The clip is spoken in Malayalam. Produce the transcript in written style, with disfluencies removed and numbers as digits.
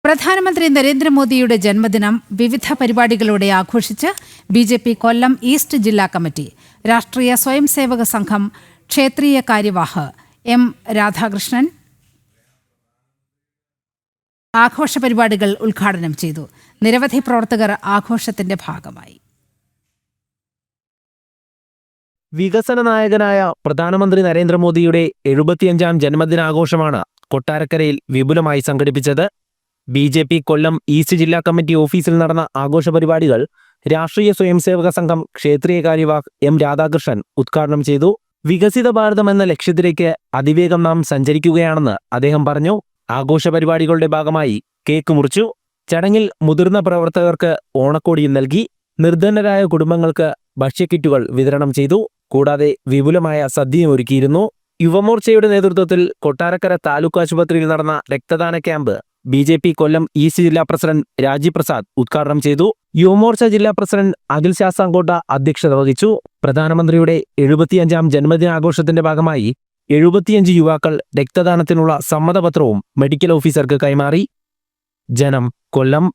പ്രധാനമന്ത്രി നരേന്ദ്രമോദിയുടെ ജന്മദിനം വിവിധ പരിപാടികളോടെ ആഘോഷിച്ച് ബി.ജെ.പി. കൊല്ലം ഈസ്റ്റ് ജില്ലാ കമ്മിറ്റി. രാഷ്ട്രീയ സ്വയംസേവക സംഘം ക്ഷേത്രീയ കാര്യവാഹ് എം രാധാകൃഷ്ണൻ ആഘോഷ പരിപാടികൾ ഉദ്ഘാടനം ചെയ്തു. നിരവധി പ്രവർത്തകർ ആഘോഷത്തിന്റെ ഭാഗമായി. വികസന നായകനായ പ്രധാനമന്ത്രി നരേന്ദ്രമോദിയുടെ 75ാം ജന്മദിനാഘോഷമാണ് കൊട്ടാരക്കരയിൽ വിപുലമായി സംഘടിപ്പിച്ചത്. ബി.ജെ.പി. കൊല്ലം ഈസ്റ്റ് ജില്ലാ കമ്മിറ്റി ഓഫീസിൽ നടന്ന ആഘോഷ പരിപാടികൾ രാഷ്ട്രീയ സ്വയംസേവക സംഘം ക്ഷേത്രീയ കാര്യവാഹ് എം രാധാകൃഷ്ണൻ ഉദ്ഘാടനം ചെയ്തു. വികസിത ഭാരതം എന്ന ലക്ഷ്യത്തിലേക്ക് അതിവേഗം നാം സഞ്ചരിക്കുകയാണെന്ന് അദ്ദേഹം പറഞ്ഞു. ആഘോഷ പരിപാടികളുടെ ഭാഗമായി കേക്ക് മുറിച്ചു. ചടങ്ങിൽ മുതിർന്ന പ്രവർത്തകർക്ക് ഓണക്കോടിയും നൽകി. നിർധനരായ കുടുംബങ്ങൾക്ക് ഭക്ഷ്യക്കിറ്റുകൾ വിതരണം ചെയ്തു. കൂടാതെ വിപുലമായ സദ്യയും ഒരുക്കിയിരുന്നു. യുവമോർച്ചയുടെ നേതൃത്വത്തിൽ കൊട്ടാരക്കര താലൂക്ക് ആശുപത്രിയിൽ നടന്ന രക്തദാന ക്യാമ്പ് ബി.ജെ.പി. കൊല്ലം ഈസ്റ്റ് ജില്ലാ പ്രസിഡന്റ് രാജീവ് പ്രസാദ് ഉദ്ഘാടനം ചെയ്തു. യുവമോർച്ച ജില്ലാ പ്രസിഡന്റ് അഖിൽ ശാസ്താംകോട്ട അധ്യക്ഷത വഹിച്ചു. പ്രധാനമന്ത്രിയുടെ 75ാം ജന്മദിനാഘോഷത്തിന്റെ ഭാഗമായി 75 യുവാക്കൾ രക്തദാനത്തിനുള്ള സമ്മതപത്രവും മെഡിക്കൽ ഓഫീസർക്ക് കൈമാറി. ജനം, കൊല്ലം.